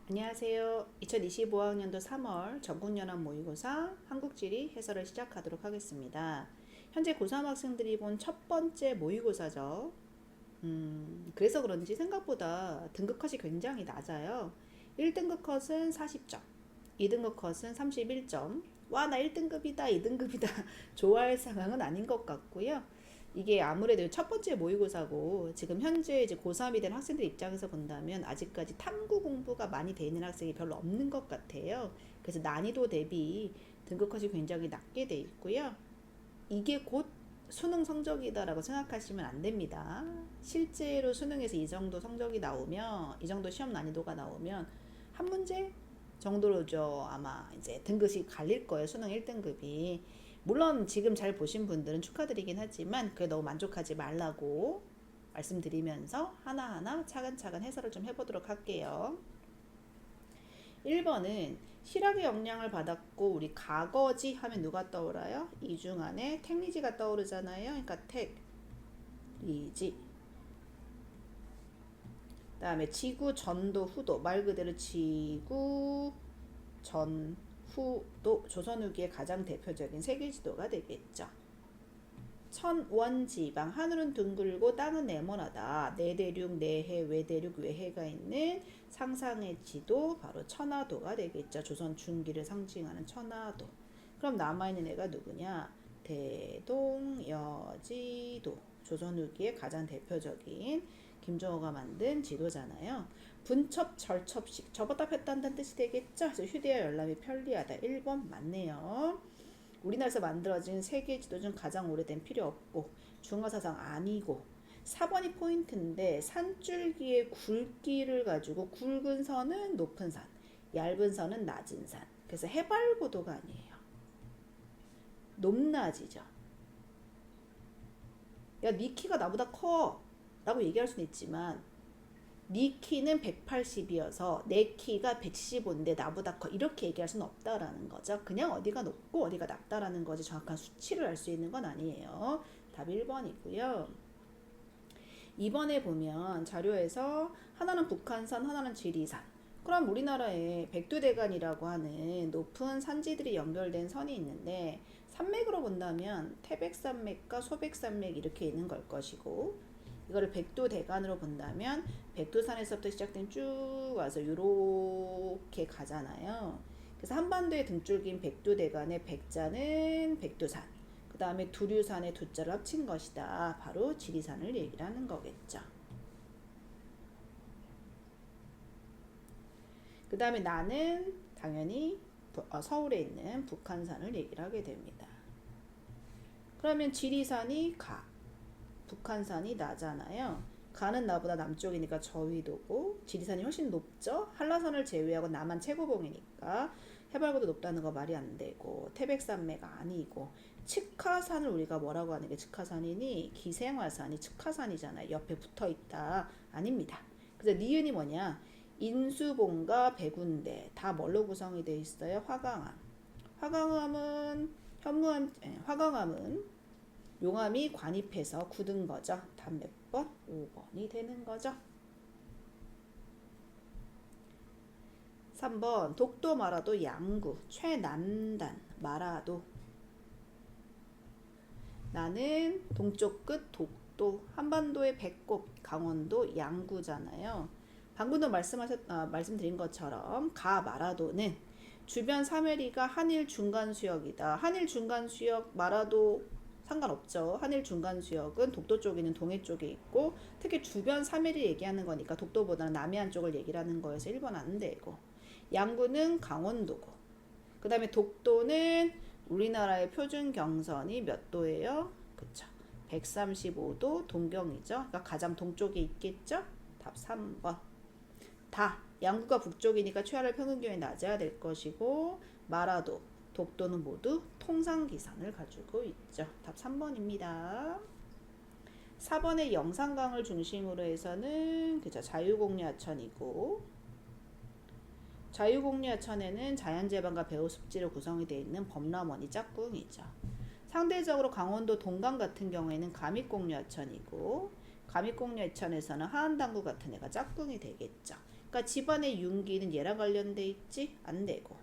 안녕하세요. 2025학년도 3월 전국연합 모의고사 한국지리 해설을 시작하도록 하겠습니다. 현재 고3 학생들이 본 첫 번째 모의고사죠. 그래서 그런지 생각보다 등급 컷이 굉장히 낮아요. 1등급 컷은 40점, 2등급 컷은 31점. 와, 나 1등급이다, 2등급이다. 좋아할 상황은 아닌 것 같고요. 이게 아무래도 첫 번째 모의고사고 지금 현재 이제 고3이 된 학생들 입장에서 본다면 아직까지 탐구 공부가 많이 돼 있는 학생이 별로 없는 것 같아요. 그래서 난이도 대비 등급 컷이 굉장히 낮게 돼 있고요. 이게 곧 수능 성적이다라고 생각하시면 안 됩니다. 실제로 수능에서 이 정도 성적이 나오면, 이 정도 시험 난이도가 나오면 한 문제 정도로죠. 아마 이제 등급이 갈릴 거예요. 수능 1등급이. 물론 지금 잘 보신 분들은 축하드리긴 하지만 그게 너무 만족하지 말라고 말씀드리면서 하나하나 차근차근 해설을 좀 해보도록 할게요. 1번은 실학의 영향을 받았고 우리 과거지 하면 누가 떠올라요? 이 중 안에 택리지가 떠오르잖아요. 그러니까 택리지. 그 다음에 지구 전도 후도, 말 그대로 지구 전 후도, 조선 후기의 가장 대표적인 세계 지도가 되겠죠. 천원지방, 하늘은 둥글고 땅은 네모나다. 내대륙, 내해, 외대륙, 외해가 있는 상상의 지도, 바로 천하도가 되겠죠. 조선 중기를 상징하는 천하도. 그럼 남아있는 애가 누구냐? 대동여지도, 조선 후기의 가장 대표적인 김정호가 만든 지도잖아요. 분첩, 절첩식, 접었다 폈다 한다는 뜻이 되겠죠. 그래서 휴대와 열람이 편리하다. 1번 맞네요. 우리나라에서 만들어진 세계 지도 중 가장 오래된 필요 없고 중화사상 아니고. 4번이 포인트인데 산줄기의 굵기를 가지고 굵은 선은 높은 산, 얇은 선은 낮은 산. 그래서 해발고도가 아니에요. 높낮이죠. 야, 네 키가 나보다 커 라고 얘기할 수는 있지만 네 키는 180이어서 내 키가 175인데 나보다 커, 이렇게 얘기할 수는 없다라는 거죠. 그냥 어디가 높고 어디가 낮다라는 거지 정확한 수치를 알 수 있는 건 아니에요. 답 1번이고요. 2번에 보면 자료에서 하나는 북한산, 하나는 지리산. 그럼 우리나라에 백두대간이라고 하는 높은 산지들이 연결된 선이 있는데 산맥으로 본다면 태백산맥과 소백산맥 이렇게 있는 걸 것이고, 이거를 백두대간으로 본다면 백두산에서부터 시작된 쭉 와서 이렇게 가잖아요. 그래서 한반도의 등줄기인 백두대간의 백자는 백두산, 그 다음에 두류산의 두자를 합친 것이다. 바로 지리산을 얘기를 하는 거겠죠. 그 다음에 나는 당연히 서울에 있는 북한산을 얘기를 하게 됩니다. 그러면 지리산이 가, 북한산이 나잖아요. 가는 나보다 남쪽이니까 저위도고, 지리산이 훨씬 높죠. 한라산을 제외하고 남한 최고봉이니까 해발고도 높다는 거 말이 안 되고, 태백산맥 아니고, 측하산을 우리가 뭐라고 하는 게 측하산이니? 기생화산이 측하산이잖아요. 옆에 붙어있다. 아닙니다. 그래서 니은이 뭐냐? 인수봉과 백운대 다 뭘로 구성이 되어 있어요? 화강암. 화강암은 용암이 관입해서 굳은 거죠. 답 몇 번? 5번이 되는 거죠. 3번 독도 마라도 양구 최남단 마라도. 나는 동쪽 끝 독도, 한반도의 배꼽 강원도 양구잖아요. 방금도 말씀드린 것처럼 가 마라도는 주변 사메리가 한일 중간 수역이다. 한일 중간 수역 마라도 상관없죠. 한일 중간 수역은 독도 쪽에 있는 동해 쪽에 있고, 특히 주변 사메리 얘기하는 거니까 독도보다는 남해안 쪽을 얘기를 하는 거여서 1번 안 되고, 양구는 강원도고, 그 다음에 독도는 우리나라의 표준 경선이 몇 도예요? 그쵸. 135도 동경이죠. 그러니까 가장 동쪽에 있겠죠? 답 3번. 다 양구가 북쪽이니까 최하를 평균 기온이 낮아야 될 것이고, 마라도, 독도는 모두 통상기상을 가지고 있죠. 답 3번입니다. 4번의 영산강을 중심으로 해서는 그죠, 자유공유하천이고, 자유공유하천에는 자연재방과 배후습지로 구성이 되어 있는 범람원이 짝꿍이죠. 상대적으로 강원도 동강 같은 경우에는 감익공유하천이고, 감익공유하천에서는 하안당구 같은 애가 짝꿍이 되겠죠. 그러니까 집안의 윤기는 얘랑 관련돼 있지? 안 되고.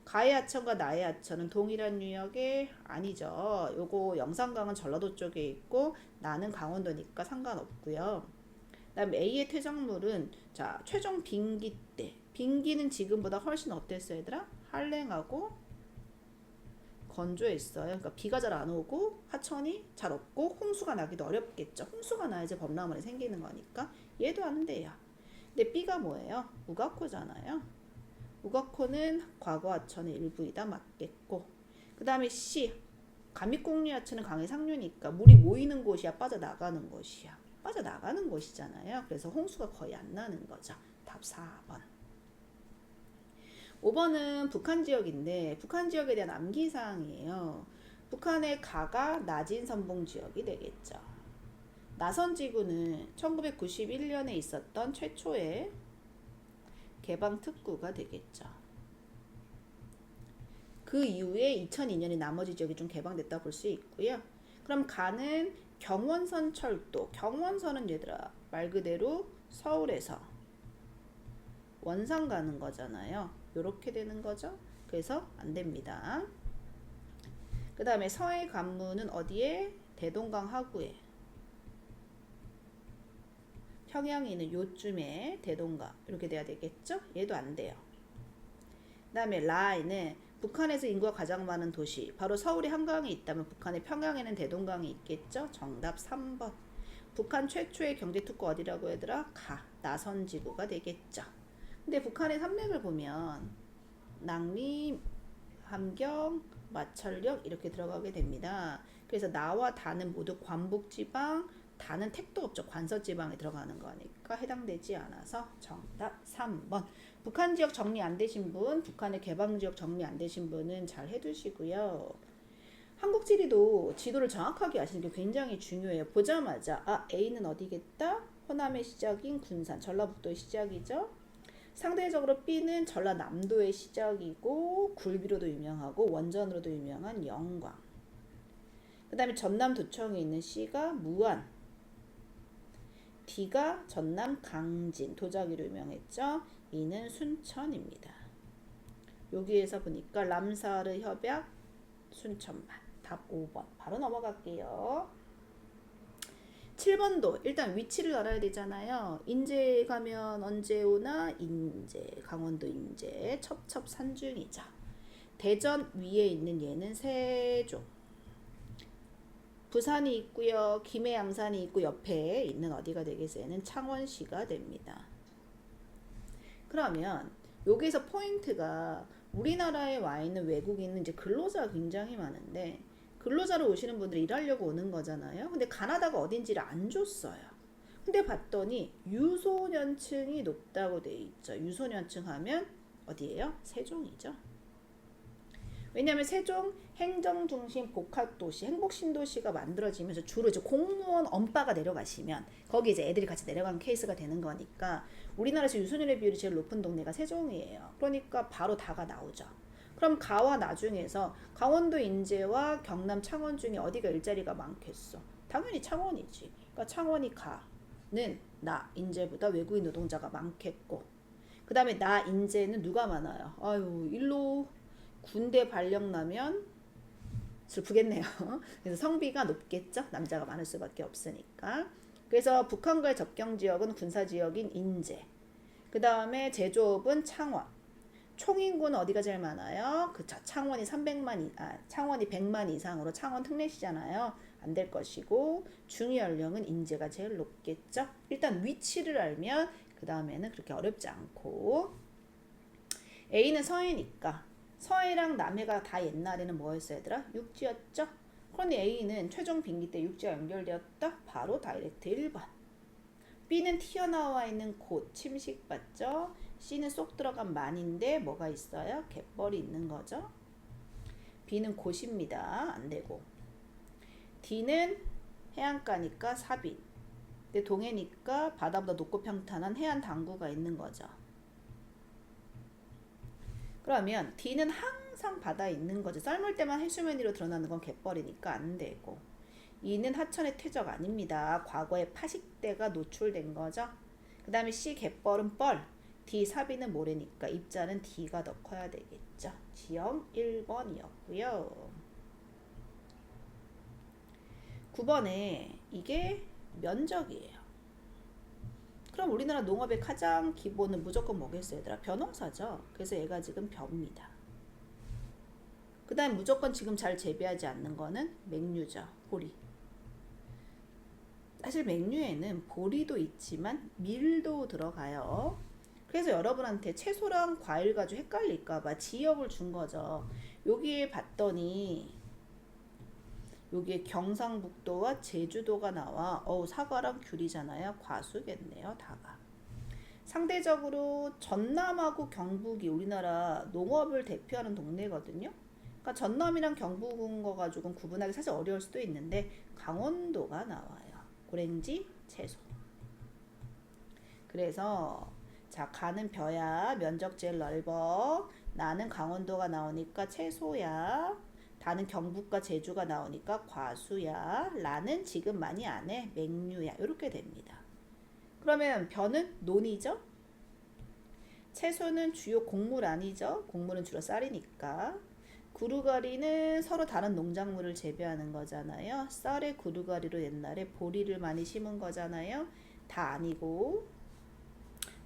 가의 하천과 나의 하천은 동일한 유역에 아니죠. 요거 영산강은 전라도 쪽에 있고 나는 강원도니까 상관없고요. 그다음 A의 퇴적물은 자 최종 빙기 때 빙기는 지금보다 훨씬 어땠어 얘들아? 한랭하고 건조했어요. 그러니까 비가 잘 안 오고 하천이 잘 없고 홍수가 나기도 어렵겠죠. 홍수가 나야지 범람원이 생기는 거니까 얘도 안 돼요. 근데 B가 뭐예요? 우가코잖아요. 우가코는 과거 하천의 일부이다 맞겠고 그 다음에 C 감익공유 하천은 강의 상류니까 물이 모이는 곳이야 빠져나가는 곳이야 빠져나가는 곳이잖아요. 그래서 홍수가 거의 안 나는 거죠. 답 4번. 5번은 북한 지역인데 북한 지역에 대한 암기사항이에요. 북한의 가가 낮은 선봉 지역이 되겠죠. 나선지구는 1991년에 있었던 최초의 개방 특구가 되겠죠. 그 이후에 2002년에 나머지 지역이 좀 개방됐다 볼 수 있고요. 그럼 가는 경원선 철도. 경원선은 얘들아 말 그대로 서울에서 원산 가는 거잖아요. 요렇게 되는 거죠. 그래서 안 됩니다. 그 다음에 서해 관문은 어디에? 대동강 하구에. 평양이 있는 요쯤에 대동강 이렇게 돼야 되겠죠? 얘도 안 돼요. 그 다음에 라에는 북한에서 인구가 가장 많은 도시 바로 서울이 한강에 있다면 북한의 평양에는 대동강이 있겠죠? 정답 3번. 북한 최초의 경제특구 어디라고 얘들아? 가, 나선지구가 되겠죠. 근데 북한의 산맥을 보면 낭리, 함경, 마천력 이렇게 들어가게 됩니다. 그래서 나와 다는 모두 관북지방, 다는 택도 없죠. 관서지방에 들어가는 거니까 해당되지 않아서 정답 3번. 북한 지역 정리 안 되신 분, 북한의 개방 지역 정리 안 되신 분은 잘 해두시고요. 한국 지리도 지도를 정확하게 아시는 게 굉장히 중요해요. 보자마자 A는 어디겠다? 호남의 시작인 군산, 전라북도의 시작이죠. 상대적으로 B는 전라남도의 시작이고 굴비로도 유명하고 원전으로도 유명한 영광. 그 다음에 전남 도청에 있는 C가 무안, D가 전남 강진, 도자기로 유명했죠. E는 순천입니다. 여기에서 보니까 람사르 협약 순천만. 답 5번. 바로 넘어갈게요. 7번도 일단 위치를 알아야 되잖아요. 인제 가면 언제 오나? 인제, 강원도 인제, 첩첩 산중이죠. 대전 위에 있는 얘는 세종. 부산이 있고요. 김해 양산이 있고 옆에 있는 어디가 되겠어요? 얘는 창원시가 됩니다. 그러면 여기서 포인트가 우리나라에 와 있는 외국인은 이제 근로자가 굉장히 많은데 근로자로 오시는 분들이 일하려고 오는 거잖아요. 근데 가나다가 어딘지를 안 줬어요. 근데 봤더니 유소년층이 높다고 돼 있죠. 유소년층 하면 어디예요? 세종이죠. 왜냐하면 세종 행정중심 복합도시, 행복신도시가 만들어지면서 주로 이제 공무원 엄빠가 내려가시면 거기 이제 애들이 같이 내려가는 케이스가 되는 거니까 우리나라에서 유소년의 비율이 제일 높은 동네가 세종이에요. 그러니까 바로 다가 나오죠. 그럼 가와 나 중에서 강원도 인제와 경남 창원 중에 어디가 일자리가 많겠어? 당연히 창원이지. 그러니까 창원이 가는 나 인제보다 외국인 노동자가 많겠고 그 다음에 나 인제는 누가 많아요? 아유 일로 군대 발령 나면 슬프겠네요. 그래서 성비가 높겠죠. 남자가 많을 수밖에 없으니까. 그래서 북한과의 접경 지역은 군사 지역인 인제. 그 다음에 제조업은 창원. 총인구는 어디가 제일 많아요? 그쵸. 창원이 100만 이상으로 창원 특례시잖아요. 안 될 것이고 중위연령은 인제가 제일 높겠죠. 일단 위치를 알면 그 다음에는 그렇게 어렵지 않고 A는 서해니까 서해랑 남해가 다 옛날에는 뭐였어요 얘들아? 육지였죠? 그런데 A는 최종 빙기 때 육지와 연결되었다? 바로 다이렉트 1번. B는 튀어나와 있는 곳 침식받죠? C는 쏙 들어간 만인데 뭐가 있어요? 갯벌이 있는 거죠? B는 곳입니다. 안되고 D는 해안가니까 사빈 근데 동해니까 바다보다 높고 평탄한 해안 당구가 있는 거죠. 그러면 D는 항상 바다에 있는 거죠. 썰물 때만 해수면 위로 드러나는 건 갯벌이니까 안 되고 E는 하천의 퇴적 아닙니다. 과거에 파식대가 노출된 거죠. 그 다음에 C 갯벌은 뻘 D 사비는 모래니까 입자는 D가 더 커야 되겠죠. 지역 1번이었고요. 9번에 이게 면적이에요. 그럼 우리나라 농업의 가장 기본은 무조건 뭐겠어요, 얘들아? 벼농사죠. 그래서 얘가 지금 벼입니다. 그 다음 무조건 지금 잘 재배하지 않는 거는 맹류죠. 보리. 사실 맹류에는 보리도 있지만 밀도 들어가요. 그래서 여러분한테 채소랑 과일 가지고 헷갈릴까봐 지역을 준 거죠. 여기에 봤더니 여기에 경상북도와 제주도가 나와. 사과랑 귤이잖아요. 과수겠네요. 다가. 상대적으로 전남하고 경북이 우리나라 농업을 대표하는 동네거든요. 그러니까 전남이랑 경북인 거 가지고는 구분하기 사실 어려울 수도 있는데 강원도가 나와요. 고랭지, 채소. 그래서 자, 가는 벼야 면적 제일 넓어. 나는 강원도가 나오니까 채소야. 다는 경북과 제주가 나오니까 과수야. 라는 지금 많이 안 해. 맹류야. 이렇게 됩니다. 그러면 벼는 논이죠. 채소는 주요 곡물 아니죠. 곡물은 주로 쌀이니까. 구루가리는 서로 다른 농작물을 재배하는 거잖아요. 쌀의 구루가리로 옛날에 보리를 많이 심은 거잖아요. 다 아니고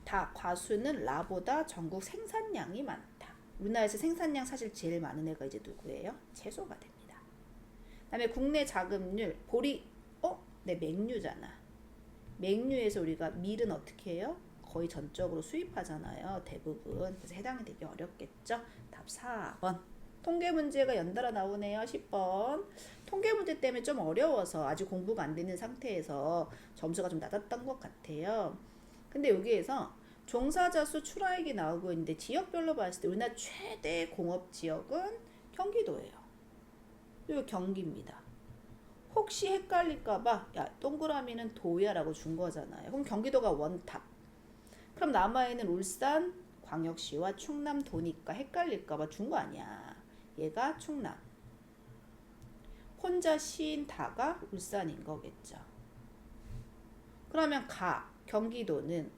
다 과수는 라보다 전국 생산량이 많다. 우리나라에서 생산량 사실 제일 많은 애가 이제 누구예요? 채소가 됩니다. 그다음에 국내 자급률 보리 네, 맹류잖아. 맹류에서 우리가 밀은 어떻게 해요? 거의 전적으로 수입하잖아요. 대부분. 그래서 해당이 되기 어렵겠죠. 답 4번. 통계 문제가 연달아 나오네요. 10번. 통계 문제 때문에 좀 어려워서 아직 공부가 안 되는 상태에서 점수가 좀 낮았던 것 같아요. 근데 여기에서 종사자 수 출하액이 나오고 있는데 지역별로 봤을 때 우리나라 최대 공업지역은 경기도예요. 이거 경기입니다. 혹시 헷갈릴까봐 야 동그라미는 도야 라고 준 거잖아요. 그럼 경기도가 원탑. 그럼 남아있는 울산 광역시와 충남 도니까 헷갈릴까봐 준 거 아니야. 얘가 충남. 혼자 시인 다가 울산인 거겠죠. 그러면 경기도는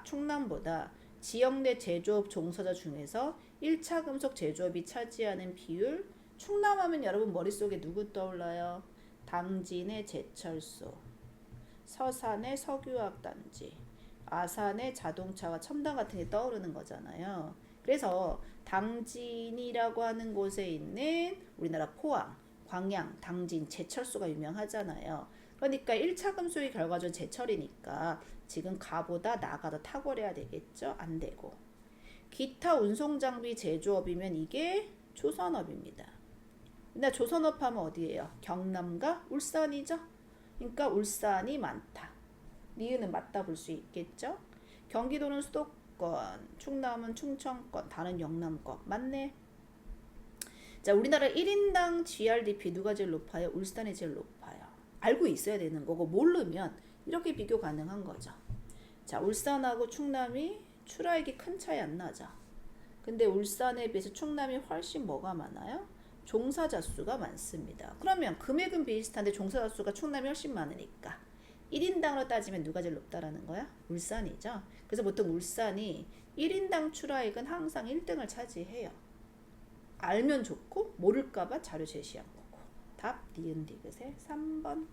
충남보다 지역 내 제조업 종사자 중에서 1차 금속 제조업이 차지하는 비율. 충남하면 여러분 머릿속에 누구 떠올라요? 당진의 제철소, 서산의 석유화학단지, 아산의 자동차와 첨단 같은 게 떠오르는 거잖아요. 그래서 당진이라고 하는 곳에 있는 우리나라 포항, 광양, 당진, 제철소가 유명하잖아요. 그러니까 1차 금속이 결과적으로 제철이니까 지금 가보다 나가 더 탁월해야 되겠죠? 안 되고. 기타 운송장비 제조업이면 이게 조선업입니다. 근데 조선업 하면 어디예요? 경남과 울산이죠? 그러니까 울산이 많다. 니은은 맞다 볼 수 있겠죠? 경기도는 수도권, 충남은 충청권, 다른 영남권. 맞네. 자, 우리나라 1인당 GRDP 누가 제일 높아요? 울산이 제일 높아요. 알고 있어야 되는 거고 모르면 이렇게 비교 가능한 거죠. 자, 울산하고 충남이 출하액이 큰 차이 안 나죠. 근데 울산에 비해서 충남이 훨씬 뭐가 많아요? 종사자 수가 많습니다. 그러면 금액은 비슷한데 종사자 수가 충남이 훨씬 많으니까 1인당으로 따지면 누가 제일 높다라는 거야? 울산이죠. 그래서 보통 울산이 1인당 출하액은 항상 1등을 차지해요. 알면 좋고 모를까봐 자료 제시한 거고. 답 니은 디귿의 3번.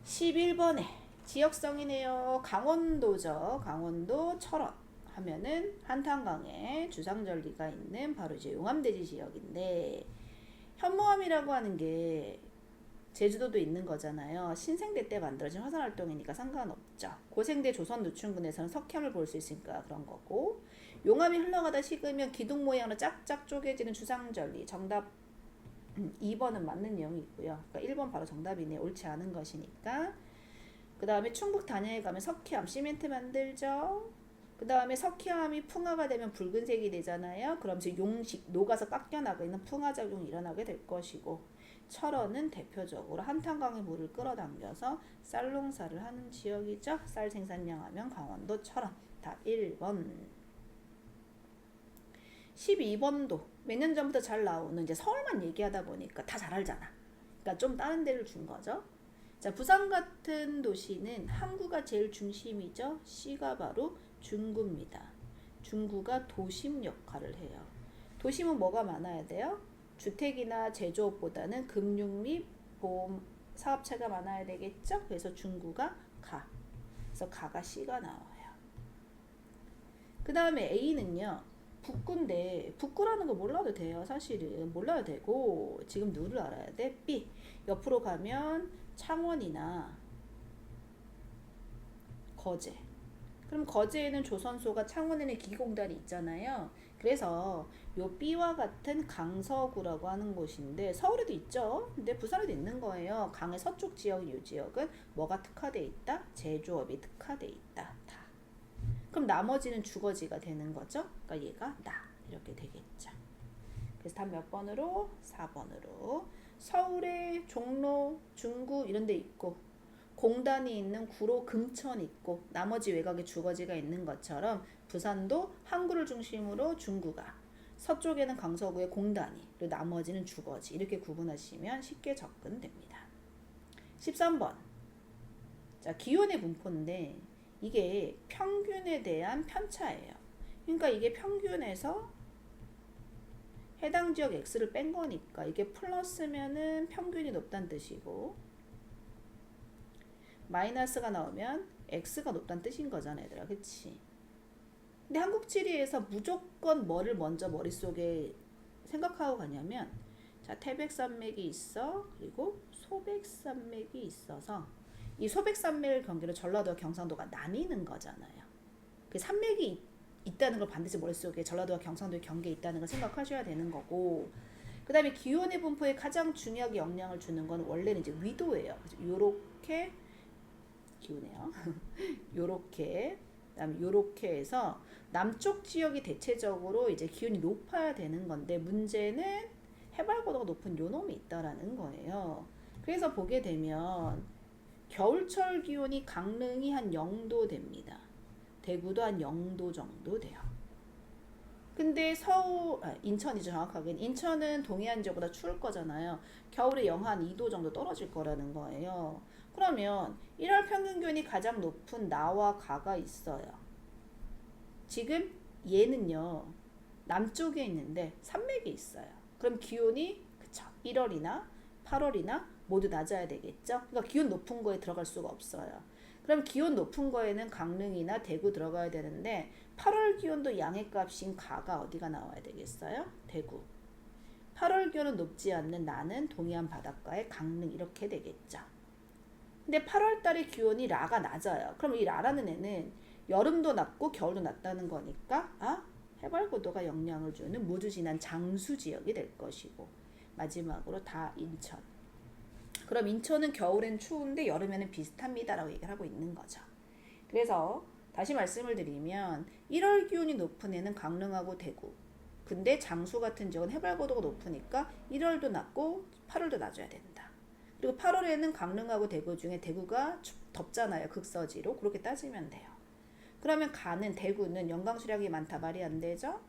11번에 지역성이네요. 강원도죠. 강원도 철원 하면은 한탄강에 주상절리가 있는 바로 이제 용암대지 지역인데 현무암이라고 하는 게 제주도도 있는 거잖아요. 신생대 때 만들어진 화산활동이니까 상관없죠. 고생대 조선노춘군에서는 석회암을 볼 수 있으니까 그런 거고, 용암이 흘러가다 식으면 기둥 모양으로 짝짝 쪼개지는 주상절리. 정답 2번은 맞는 내용이 있고요. 그러니까 1번 바로 정답이네. 옳지 않은 것이니까. 그 다음에 충북 단양에 가면 석회암 시멘트 만들죠. 그 다음에 석회암이 풍화가 되면 붉은색이 되잖아요. 그럼 이제 용식 녹아서 깎여나가 있는 풍화작용이 일어나게 될 것이고, 철원은 대표적으로 한탄강의 물을 끌어당겨서 쌀 농사를 하는 지역이죠. 쌀 생산량 하면 강원도 철원. 답 1번. 12번도 몇 년 전부터 잘 나오는 이제 서울만 얘기하다 보니까 다 잘 알잖아. 그러니까 좀 다른 데를 준 거죠. 자, 부산 같은 도시는 항구가 제일 중심이죠. C가 바로 중구입니다. 중구가 도심 역할을 해요. 도심은 뭐가 많아야 돼요? 주택이나 제조업보다는 금융 및 보험 사업체가 많아야 되겠죠? 그래서 중구가 가. 그래서 가가 C가 나와요. 그 다음에 A는요. 북구인데 북구라는 거 몰라도 돼요. 사실은 몰라도 되고 지금 누를 알아야 돼. B. 옆으로 가면 창원이나 거제. 그럼 거제에는 조선소가 창원에는 기공단이 있잖아요. 그래서 요 B와 같은 강서구라고 하는 곳인데 서울에도 있죠. 근데 부산에도 있는 거예요. 강의 서쪽 지역, 이 지역은 뭐가 특화돼 있다? 제조업이 특화돼 있다. 다. 그럼 나머지는 주거지가 되는 거죠. 그러니까 얘가 나 이렇게 되겠죠. 그래서 답 몇 번으로? 4번으로. 서울에 종로, 중구 이런 데 있고 공단이 있는 구로, 금천 있고 나머지 외곽에 주거지가 있는 것처럼 부산도 항구를 중심으로 중구가, 서쪽에는 강서구에 공단이, 그리고 나머지는 주거지 이렇게 구분하시면 쉽게 접근됩니다. 13번. 자, 기온의 분포인데 이게 평균에 대한 편차예요. 그러니까 이게 평균에서 해당 지역 X를 뺀 거니까 이게 플러스면은 평균이 높다는 뜻이고 마이너스가 나오면 X가 높다는 뜻인 거잖아, 얘들아. 그치? 근데 한국지리에서 무조건 뭐를 먼저 머릿속에 생각하고 가냐면 자, 태백산맥이 있어. 그리고 소백산맥이 있어서 이 소백산맥 경계로 전라도와 경상도가 나뉘는 거잖아요. 그 산맥이 있다는 걸 반드시 머릿속에 전라도와 경상도의 경계에 있다는 걸 생각하셔야 되는 거고 그 다음에 기온의 분포에 가장 중요하게 영향을 주는 건 원래는 이제 위도예요. 요렇게 기온이에요. 요렇게 그다음에 요렇게 해서 남쪽 지역이 대체적으로 이제 기온이 높아야 되는 건데 문제는 해발고도가 높은 요놈이 있다라는 거예요. 그래서 보게 되면 겨울철 기온이 강릉이 한 0도 됩니다. 대구도 한 0도 정도 돼요. 근데 인천이죠. 정확하게는 인천은 동해안 지역보다 추울 거잖아요. 겨울에 영하 한 2도 정도 떨어질 거라는 거예요. 그러면 1월 평균 기온이 가장 높은 나와 가가 있어요. 지금 얘는요 남쪽에 있는데 산맥에 있어요. 그럼 기온이 그쵸 1월이나 8월이나 모두 낮아야 되겠죠. 그러니까 기온 높은 거에 들어갈 수가 없어요. 그럼 기온 높은 거에는 강릉이나 대구 들어가야 되는데 8월 기온도 양해값인 가가 어디가 나와야 되겠어요? 대구. 8월 기온은 높지 않는 나는 동해안 바닷가의 강릉 이렇게 되겠죠. 근데 8월 달에 기온이 라가 낮아요. 그럼 이 라라는 애는 여름도 낮고 겨울도 낮다는 거니까 해발고도가 영향을 주는 무주진한 장수 지역이 될 것이고 마지막으로 다 인천. 그럼 인천은 겨울엔 추운데 여름에는 비슷합니다 라고 얘기를 하고 있는 거죠. 그래서 다시 말씀을 드리면 1월 기온이 높은 애는 강릉하고 대구. 근데 장수 같은 지역은 해발고도가 높으니까 1월도 낮고 8월도 낮아야 된다. 그리고 8월에는 강릉하고 대구 중에 대구가 덥잖아요. 극서지로. 그렇게 따지면 돼요. 그러면 가는 대구는 영광수량이 많다. 말이 안 되죠?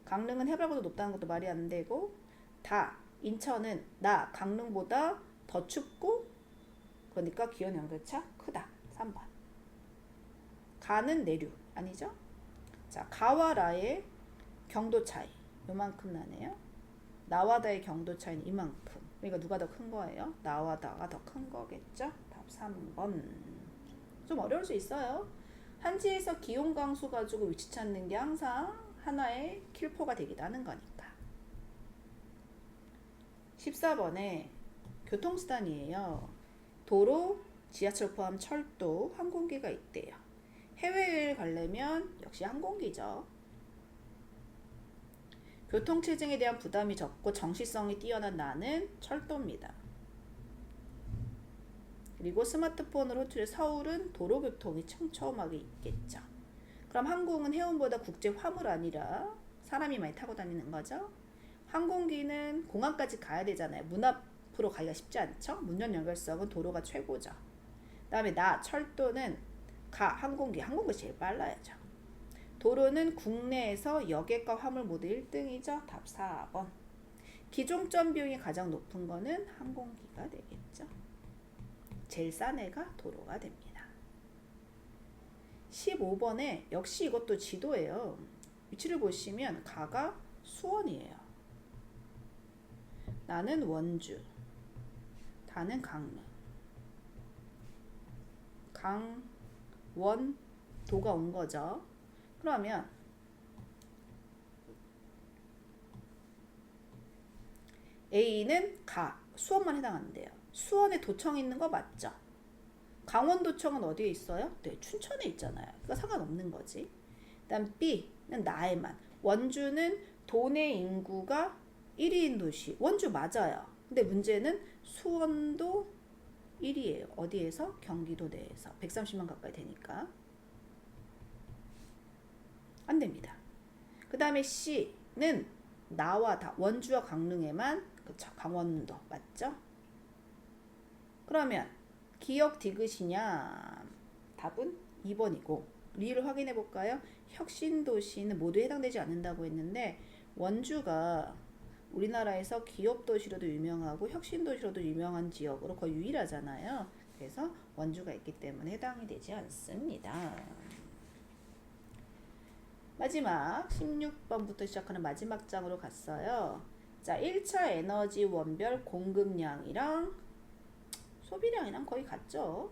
강릉은 해발고도 높다는 것도 말이 안 되고 인천은 강릉보다 더 춥고 그러니까 기온 연결차 크다. 3번. 가는 내륙 아니죠? 자, 가와 라의 경도 차이 요만큼 나네요. 나와 다의 경도 차이는 이만큼. 그러니까 누가 더 큰 거예요? 나와 다가 더 큰 거겠죠? 답 3번. 좀 어려울 수 있어요. 한지에서 기온 강수 가지고 위치 찾는 게 항상 하나의 킬포가 되기도 하는 거니까. 14번에 교통수단이에요. 도로, 지하철 포함 철도, 항공기가 있대요. 해외여행을 가려면 역시 항공기죠. 교통체증에 대한 부담이 적고 정시성이 뛰어난 나는 철도입니다. 그리고 스마트폰으로 호출해 서울은 도로교통이 촘촘하게 있겠죠. 그럼 항공은 해운보다 국제 화물 아니라 사람이 많이 타고 다니는 거죠. 항공기는 공항까지 가야 되잖아요. 문 앞으로 가기가 쉽지 않죠. 문전 연결성은 도로가 최고죠. 그 다음에 철도는 항공기 제일 빨라야죠. 도로는 국내에서 여객과 화물 모두 1등이죠. 답 4번. 기종점 비용이 가장 높은 거는 항공기가 되겠죠. 제일 싼 애가 도로가 됩니다. 15번에 역시 이것도 지도예요. 위치를 보시면 가가 수원이에요. 나는 원주, 다는 강릉. 강원 도가 온 거죠. 그러면 A는 수원만 해당한대요. 수원에 도청 있는 거 맞죠? 강원도청은 어디에 있어요? 네, 춘천에 있잖아요. 그러니까 상관없는 거지. 그다음 B는 나에만. 원주는 도내 인구가 1위인 도시. 원주 맞아요. 근데 문제는 수원도 1위예요. 어디에서? 경기도 내에서. 130만 가까이 되니까. 안 됩니다. 그 다음에 C는 나와 다. 원주와 강릉에만. 그쵸. 강원도. 맞죠? 그러면 기억 디귿이냐? 답은 2번이고 리를 확인해 볼까요? 혁신도시는 모두 해당되지 않는다고 했는데 원주가 우리나라에서 기업도시로도 유명하고 혁신도시로도 유명한 지역으로 거의 유일하잖아요. 그래서 원주가 있기 때문에 해당이 되지 않습니다. 마지막 16번부터 시작하는 마지막 장으로 갔어요. 자, 1차 에너지 원별 공급량이랑 소비량이랑 거의 같죠.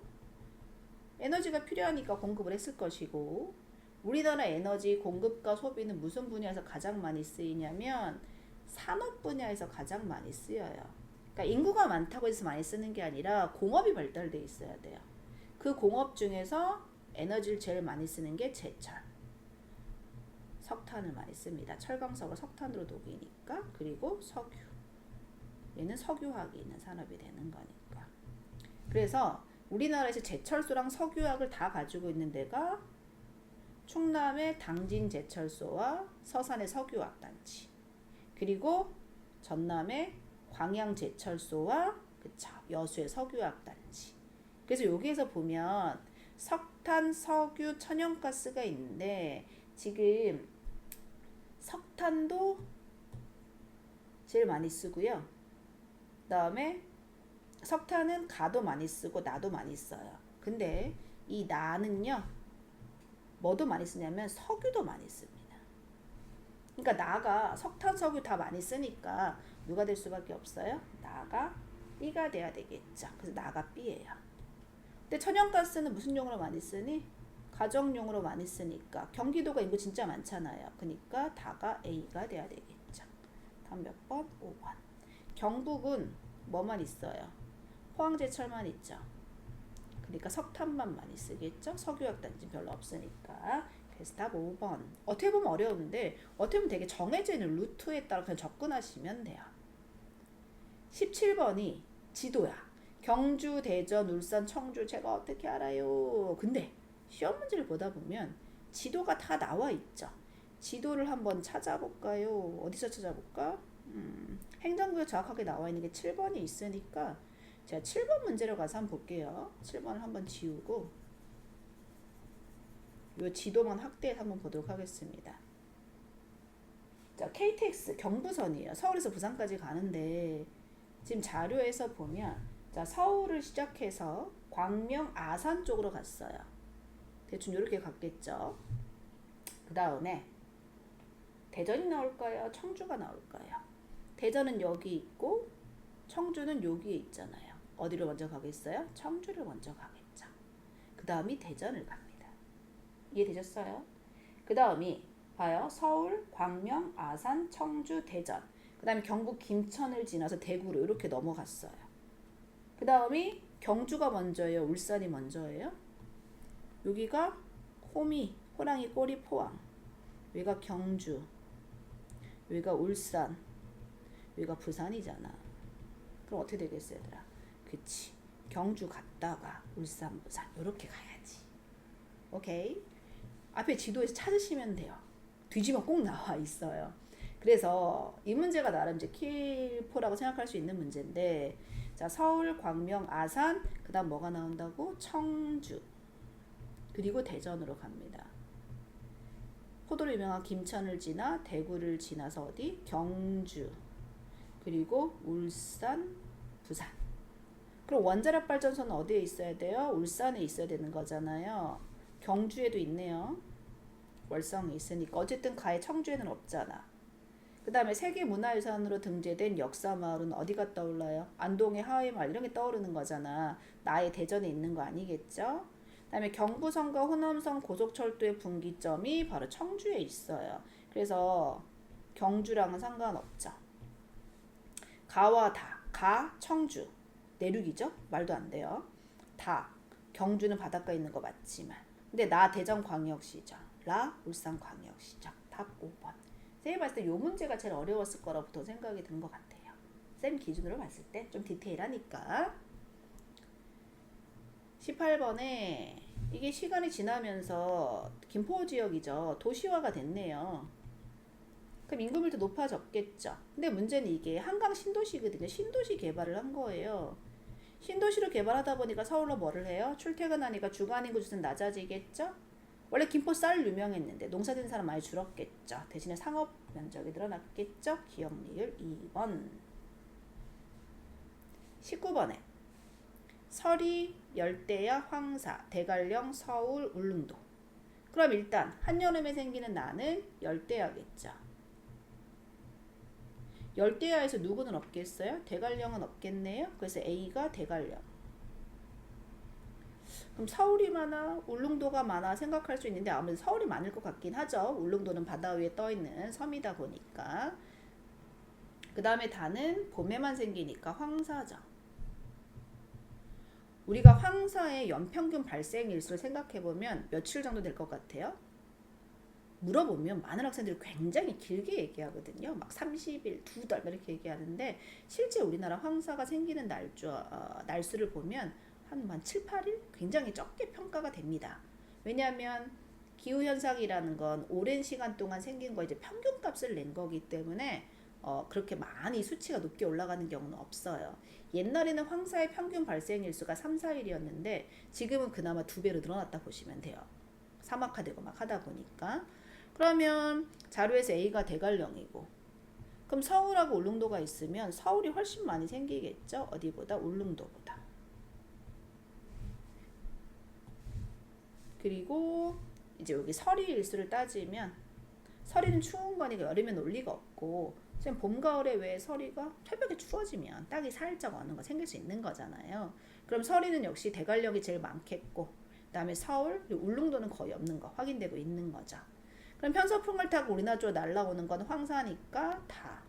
에너지가 필요하니까 공급을 했을 것이고 우리나라 에너지 공급과 소비는 무슨 분야에서 가장 많이 쓰이냐면 산업 분야에서 가장 많이 쓰여요. 그러니까 인구가 많다고 해서 많이 쓰는 게 아니라 공업이 발달돼 있어야 돼요. 그 공업 중에서 에너지를 제일 많이 쓰는 게 제철. 석탄을 많이 씁니다. 철강석을 석탄으로 녹이니까. 그리고 석유. 얘는 석유화학이 있는 산업이 되는 거니까. 그래서 우리나라에서 제철소랑 석유화학을 다 가지고 있는 데가 충남의 당진제철소와 서산의 석유화학단지, 그리고 전남의 광양제철소와 여수의 석유화학단지. 그래서 여기에서 보면 석탄, 석유, 천연가스가 있는데 지금 석탄도 제일 많이 쓰고요. 그 다음에 석탄은 가도 많이 쓰고 나도 많이 써요. 근데 이 나는요, 뭐도 많이 쓰냐면 석유도 많이 씁니다. 그러니까 나가 석탄, 석유 다 많이 쓰니까 누가 될 수밖에 없어요? 나가 B가 돼야 되겠죠. 그래서 나가 B예요. 근데 천연가스는 무슨 용으로 많이 쓰니? 가정용으로 많이 쓰니까. 경기도가 인구 진짜 많잖아요. 그러니까 다가 A가 돼야 되겠죠. 다음 몇 번? 5번. 경북은 뭐만 있어요? 포항제철만 있죠. 그러니까 석탄만 많이 쓰겠죠. 석유화학단지 별로 없으니까. 그래서 답 5번. 어떻게 보면 어려운데 어떻게 보면 되게 정해져 있는 루트에 따라 그냥 접근하시면 돼요. 17번이 지도야. 경주, 대전, 울산, 청주 제가 어떻게 알아요? 근데 시험 문제를 보다 보면 지도가 다 나와 있죠. 지도를 한번 찾아볼까요? 어디서 찾아볼까? 행정구역 정확하게 나와 있는 게 7번이 있으니까 제가 7번 문제로 가서 한번 볼게요. 7번을 한번 지우고 이 지도만 확대해서 한번 보도록 하겠습니다. 자, KTX 경부선이에요. 서울에서 부산까지 가는데 지금 자료에서 보면 자, 서울을 시작해서 광명, 아산 쪽으로 갔어요. 대충 이렇게 갔겠죠. 그 다음에 대전이 나올까요? 청주가 나올까요? 대전은 여기 있고 청주는 여기에 있잖아요. 어디로 먼저 가겠어요? 청주를 먼저 가겠죠. 그 다음이 대전을 갑니다. 이해되셨어요? 그 다음이 봐요. 서울, 광명, 아산, 청주, 대전. 그 다음에 경북 김천을 지나서 대구로 이렇게 넘어갔어요. 그 다음이 경주가 먼저예요? 울산이 먼저예요? 여기가 호랑이 꼬리 포항. 여기가 경주. 여기가 울산. 여기가 부산이잖아. 그럼 어떻게 되겠어요, 얘들아? 그치. 경주 갔다가 울산, 부산 이렇게 가야지. 오케이? 앞에 지도에서 찾으시면 돼요. 뒤지면 꼭 나와 있어요. 그래서 이 문제가 나름 이제 킬포라고 생각할 수 있는 문제인데, 자, 서울, 광명, 아산, 그 다음 뭐가 나온다고? 청주. 그리고 대전으로 갑니다. 포도로 유명한 김천을 지나 대구를 지나서 어디? 경주. 그리고 울산, 부산. 그럼 원자력 발전소는 어디에 있어야 돼요? 울산에 있어야 되는 거잖아요. 경주에도 있네요. 월성에 있으니까 어쨌든 가에 청주에는 없잖아. 그 다음에 세계문화유산으로 등재된 역사마을은 어디가 떠올라요? 안동의 하회마을 이런 게 떠오르는 거잖아. 나의 대전에 있는 거 아니겠죠? 그 다음에 경부선과 호남선 고속철도의 분기점이 바로 청주에 있어요. 그래서 경주랑은 상관없죠. 가와 가, 청주. 내륙이죠? 말도 안 돼요. 경주는 바닷가에 있는 거 맞지만. 근데 나 대전광역시죠. 울산광역시죠. 답 5번. 쌤이 봤을 때 이 문제가 제일 어려웠을 거라부터 생각이 든 것 같아요. 쌤 기준으로 봤을 때 좀 디테일하니까. 18번에 이게 시간이 지나면서 김포 지역이죠. 도시화가 됐네요. 그럼 인구밀도 높아졌겠죠. 근데 문제는 이게 한강 신도시거든요. 신도시 개발을 한 거예요. 신도시로 개발하다 보니까 서울로 뭐를 해요? 출퇴근하니까 주간 인구 수는 낮아지겠죠? 원래 김포 쌀 유명했는데 농사짓는 사람 많이 줄었겠죠. 대신에 상업 면적이 늘어났겠죠. 기억 리을 2번. 19번에 서리, 열대야, 황사, 대관령, 서울, 울릉도. 그럼 일단 한여름에 생기는 나는 열대야겠죠. 열대야에서 누구는 없겠어요? 대관령은 없겠네요. 그래서 A가 대관령. 그럼 서울이 많아? 울릉도가 많아? 생각할 수 있는데 아무래도 서울이 많을 것 같긴 하죠. 울릉도는 바다 위에 떠있는 섬이다 보니까. 그 다음에 다는 봄에만 생기니까 황사죠. 우리가 황사의 연평균 발생 일수를 생각해보면 며칠 정도 될 것 같아요? 물어보면 많은 학생들이 굉장히 길게 얘기하거든요. 막 30일, 2달 이렇게 얘기하는데 실제 우리나라 황사가 생기는 날수를 보면 한 7, 8일? 굉장히 적게 평가가 됩니다. 왜냐하면 기후현상이라는 건 오랜 시간 동안 생긴 거 이제 평균값을 낸 거기 때문에 그렇게 많이 수치가 높게 올라가는 경우는 없어요. 옛날에는 황사의 평균 발생 일수가 3, 4일이었는데 지금은 그나마 2배로 늘어났다 보시면 돼요. 사막화되고 막 하다 보니까. 그러면 자료에서 A가 대관령이고 그럼 서울하고 울릉도가 있으면 서울이 훨씬 많이 생기겠죠? 어디보다? 울릉도보다. 그리고 이제 여기 서리 일수를 따지면 서리는 추운 거니까 여름엔 올 리가 없고 지금 봄, 가을에 왜 서리가 새벽에 추워지면 딱이 살짝 어느 거 생길 수 있는 거잖아요. 그럼 서리는 역시 대관령이 제일 많겠고 그 다음에 서울, 울릉도는 거의 없는 거 확인되고 있는 거죠. 그럼 편서풍을 타고 우리나라 쪽으로 날아오는 건 황사니까 다.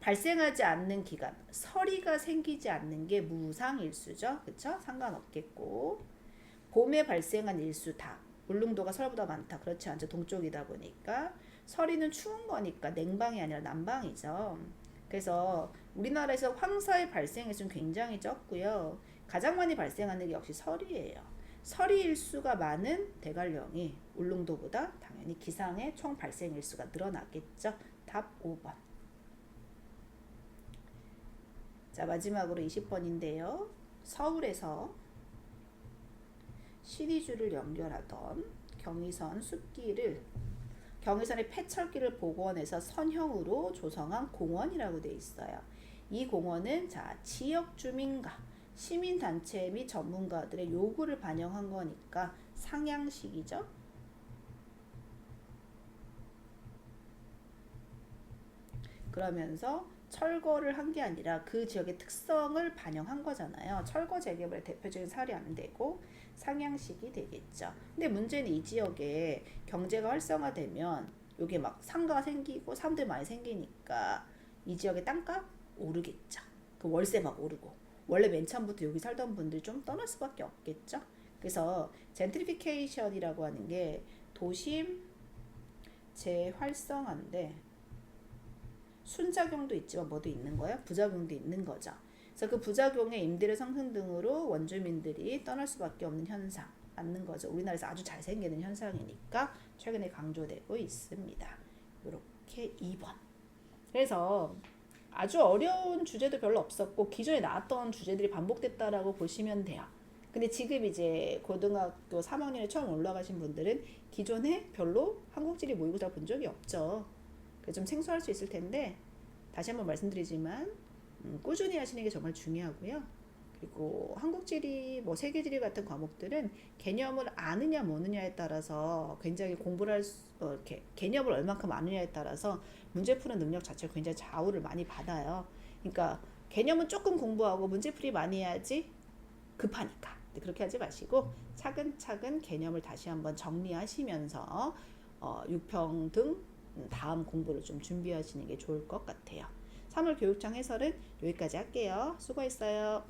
발생하지 않는 기간, 서리가 생기지 않는 게 무상일수죠. 그쵸? 상관없겠고 봄에 발생한 일수 다. 울릉도가 서울보다 많다. 그렇지 않죠. 동쪽이다 보니까. 서리는 추운 거니까 냉방이 아니라 난방이죠. 그래서 우리나라에서 황사의 발생 일수는 굉장히 적고요. 가장 많이 발생하는 게 역시 서리예요. 서리 일수가 많은 대관령이 울릉도보다 당연히 기상의 총 발생 일수가 늘어나겠죠. 답 5번. 자, 마지막으로 20번인데요. 서울에서 시리주를 연결하던 경의선 숲길을 경의선의 폐철길을 복원해서 선형으로 조성한 공원이라고 되어 있어요. 이 공원은 지역 주민과 시민단체 및 전문가들의 요구를 반영한 거니까 상향식이죠. 그러면서 철거를 한 게 아니라 그 지역의 특성을 반영한 거잖아요. 철거 재개발의 대표적인 사례 안 되고 상향식이 되겠죠. 근데 문제는 이 지역에 경제가 활성화되면 여기 막 상가가 생기고 사람들 많이 생기니까 이 지역의 땅값 오르겠죠. 그 월세 막 오르고 원래 맨 처음부터 여기 살던 분들이 좀 떠날 수밖에 없겠죠. 그래서 젠트리피케이션이라고 하는 게 도심 재활성화인데 순작용도 있지만 뭐도 있는 거야? 부작용도 있는 거죠. 그래서 그 부작용의 임대료 상승 등으로 원주민들이 떠날 수밖에 없는 현상 맞는 거죠. 우리나라에서 아주 잘 생기는 현상이니까 최근에 강조되고 있습니다. 이렇게 2번. 그래서 아주 어려운 주제도 별로 없었고 기존에 나왔던 주제들이 반복됐다라고 보시면 돼요. 근데 지금 이제 고등학교 3학년에 처음 올라가신 분들은 기존에 별로 한국지리 모의고사 본 적이 없죠. 그래서 좀 생소할 수 있을 텐데 다시 한번 말씀드리지만 꾸준히 하시는 게 정말 중요하고요. 그리고 한국지리, 뭐 세계지리 같은 과목들은 개념을 아느냐 모느냐에 따라서 굉장히 공부를 이렇게 개념을 얼만큼 아느냐에 따라서 문제 푸는 능력 자체가 굉장히 좌우를 많이 받아요. 그러니까 개념은 조금 공부하고 문제풀이 많이 해야지 급하니까. 그렇게 하지 마시고 차근차근 개념을 다시 한번 정리하시면서 6평 등 다음 공부를 좀 준비하시는 게 좋을 것 같아요. 3월 교육청 해설은 여기까지 할게요. 수고했어요.